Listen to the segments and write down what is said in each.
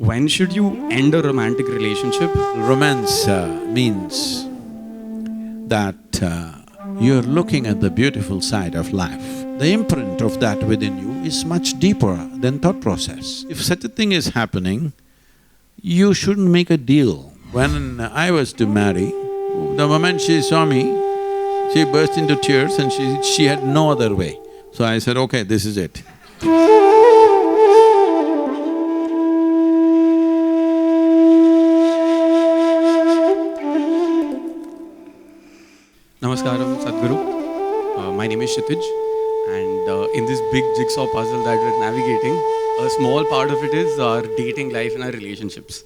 When should you end a romantic relationship? Romance means that you're looking at the beautiful side of life. The imprint of that within you is much deeper than thought process. If such a thing is happening, you shouldn't make a deal. When I was to marry, the moment she saw me, she burst into tears and she had no other way. So I said, okay, this is it. Namaskaram, Sadhguru. My name is Kshitij, and in this big jigsaw puzzle that we're navigating, a small part of it is our dating life and our relationships.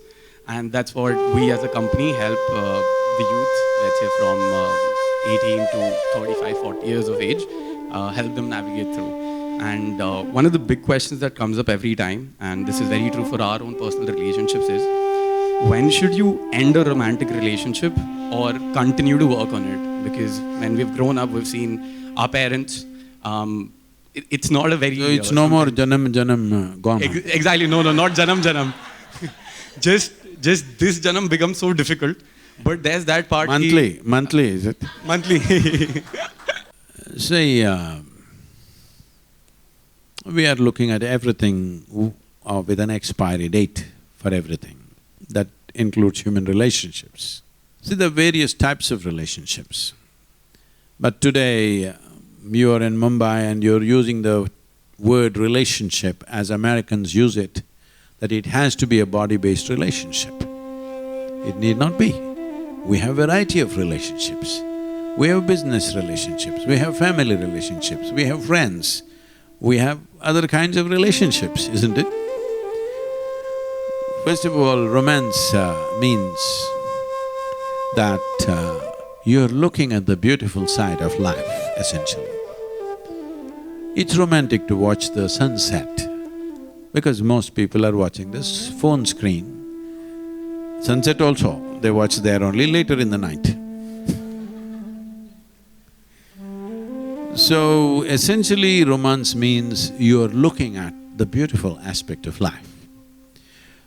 And that's what we as a company help the youth, let's say from 18 to 35, 40 years of age, help them navigate through. And one of the big questions that comes up every time, and this is very true for our own personal relationships, is when should you end a romantic relationship or continue to work on it? Because when we've grown up, we've seen our parents, it's not a very… So it's no more janam gone. Exactly, no, not janam. Just this janam becomes so difficult, but there's that part… Monthly is it? Monthly. See, we are looking at everything with an expiry date for everything. That includes human relationships. See, there are various types of relationships. But today, you are in Mumbai and you're using the word relationship as Americans use it, that it has to be a body-based relationship. It need not be. We have a variety of relationships. We have business relationships, we have family relationships, we have friends, we have other kinds of relationships, isn't it? First of all, romance means that you're looking at the beautiful side of life, essentially. It's romantic to watch the sunset, because most people are watching this phone screen. Sunset also, they watch there only later in the night. So, essentially romance means you're looking at the beautiful aspect of life.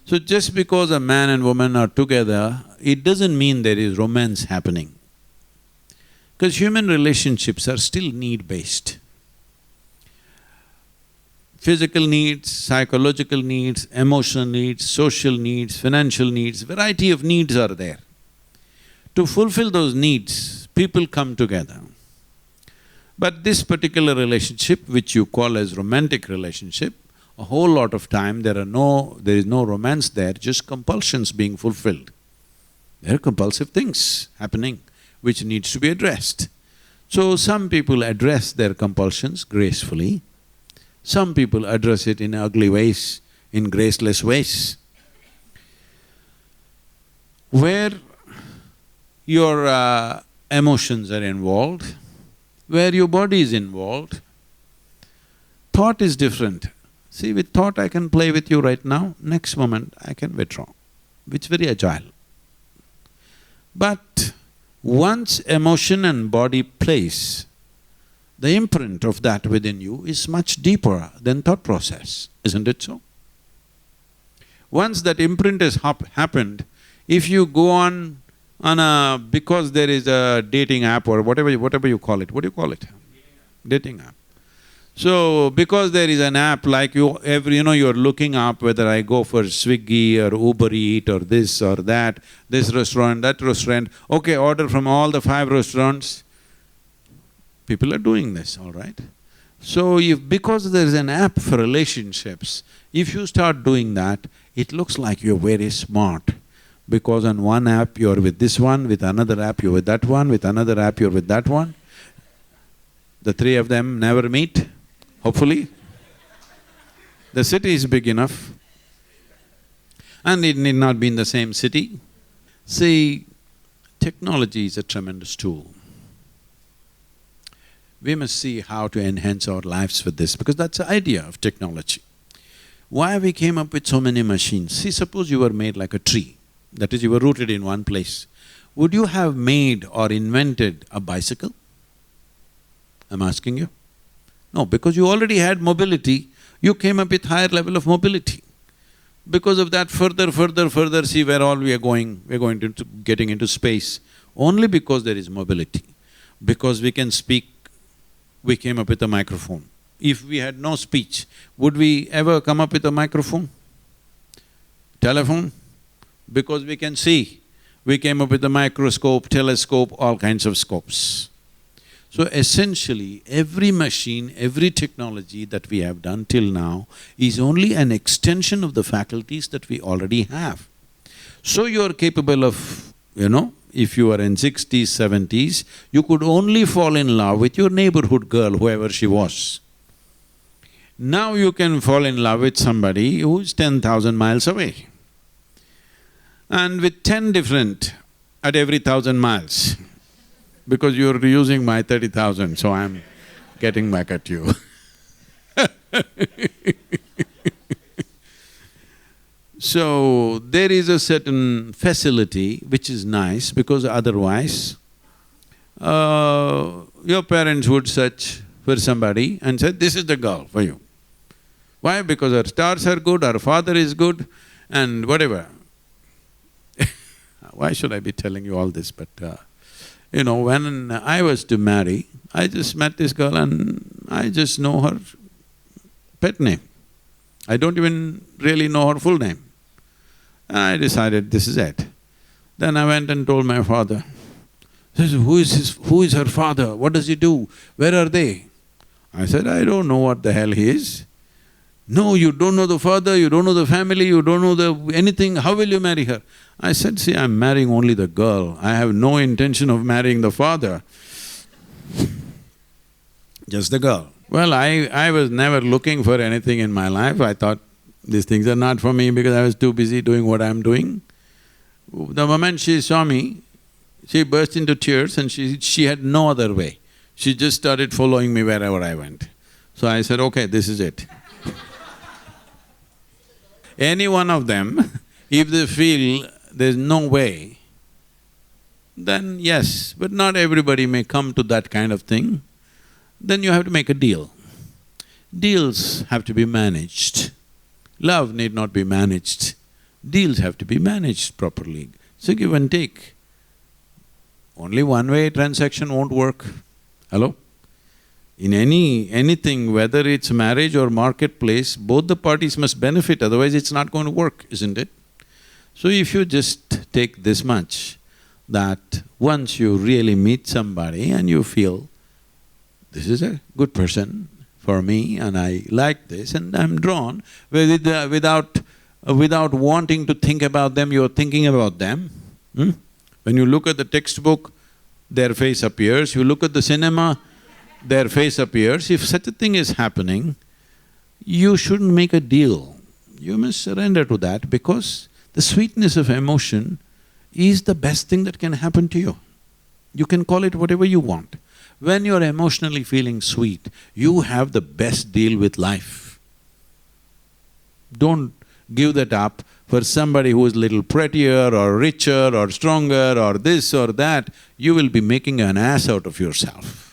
So just because a man and woman are together, it doesn't mean there is romance happening. Because human relationships are still need-based. Physical needs, psychological needs, emotional needs, social needs, financial needs, variety of needs are there. To fulfill those needs, people come together. But this particular relationship, which you call as romantic relationship, a whole lot of time there is no romance there, just compulsions being fulfilled. There are compulsive things happening which needs to be addressed. So some people address their compulsions gracefully, some people address it in ugly ways, in graceless ways. Where your emotions are involved, where your body is involved, thought is different. See, with thought I can play with you right now, next moment I can withdraw. It's very agile. But once emotion and body place, the imprint of that within you is much deeper than thought process, isn't it so? Once that imprint has happened, if you go on because there is a dating app or whatever you call it, what do you call it? Dating app. So, because there is an app like you're looking up whether I go for Swiggy or Uber Eat or this or that, this restaurant, that restaurant, okay, order from all the 5 restaurants. People are doing this, all right? So, because there is an app for relationships, if you start doing that, it looks like you're very smart. Because on one app you're with this one, with another app you're with that one, with another app you're with that one. The 3 of them never meet, hopefully. The city is big enough and it need not be in the same city. See, technology is a tremendous tool. We must see how to enhance our lives with this, because that's the idea of technology. Why we came up with so many machines? See, suppose you were made like a tree. That is, you were rooted in one place. Would you have made or invented a bicycle? I'm asking you. No, because you already had mobility, you came up with higher level of mobility. Because of that, further, see where all we are going. We're going to getting into space. Only because there is mobility. Because we can speak, we came up with a microphone. If we had no speech, would we ever come up with a microphone? Telephone? Because we can see, we came up with a microscope, telescope, all kinds of scopes. So essentially, every machine, every technology that we have done till now is only an extension of the faculties that we already have. So you are capable of, if you are in 60s, 70s, you could only fall in love with your neighborhood girl, whoever she was. Now you can fall in love with somebody who is 10,000 miles away. And with 10 different at every 1,000 miles. Because you're using my 30,000, so I'm getting back at you. So, there is a certain facility which is nice because otherwise, your parents would search for somebody and say, this is the girl for you. Why? Because her stars are good, her father is good and whatever. Why should I be telling you all this? But when I was to marry, I just met this girl and I just know her pet name. I don't even really know her full name. I decided this is it. Then I went and told my father. He said, who is her father? What does he do? Where are they? I said, I don't know what the hell he is. No, you don't know the father, you don't know the family, you don't know anything, how will you marry her? I said, see, I'm marrying only the girl, I have no intention of marrying the father. Just the girl. Well, I was never looking for anything in my life, I thought these things are not for me because I was too busy doing what I'm doing. The moment she saw me, she burst into tears and she had no other way. She just started following me wherever I went. So I said, okay, this is it. Any one of them, if they feel there's no way, then yes, but not everybody may come to that kind of thing, then you have to make a deal. Deals have to be managed. Love need not be managed. Deals have to be managed properly. So give and take. Only one-way transaction won't work. Hello? In anything, whether it's marriage or marketplace, both the parties must benefit, otherwise it's not going to work, isn't it? So if you just take this much, that once you really meet somebody and you feel, this is a good person for me and I like this and I'm drawn, without wanting to think about them, you're thinking about them. When you look at the textbook, their face appears, you look at the cinema, their face appears. If such a thing is happening, you shouldn't make a deal. You must surrender to that because the sweetness of emotion is the best thing that can happen to you. You can call it whatever you want. When you're emotionally feeling sweet, you have the best deal with life. Don't give that up for somebody who is little prettier or richer or stronger or this or that. You will be making an ass out of yourself.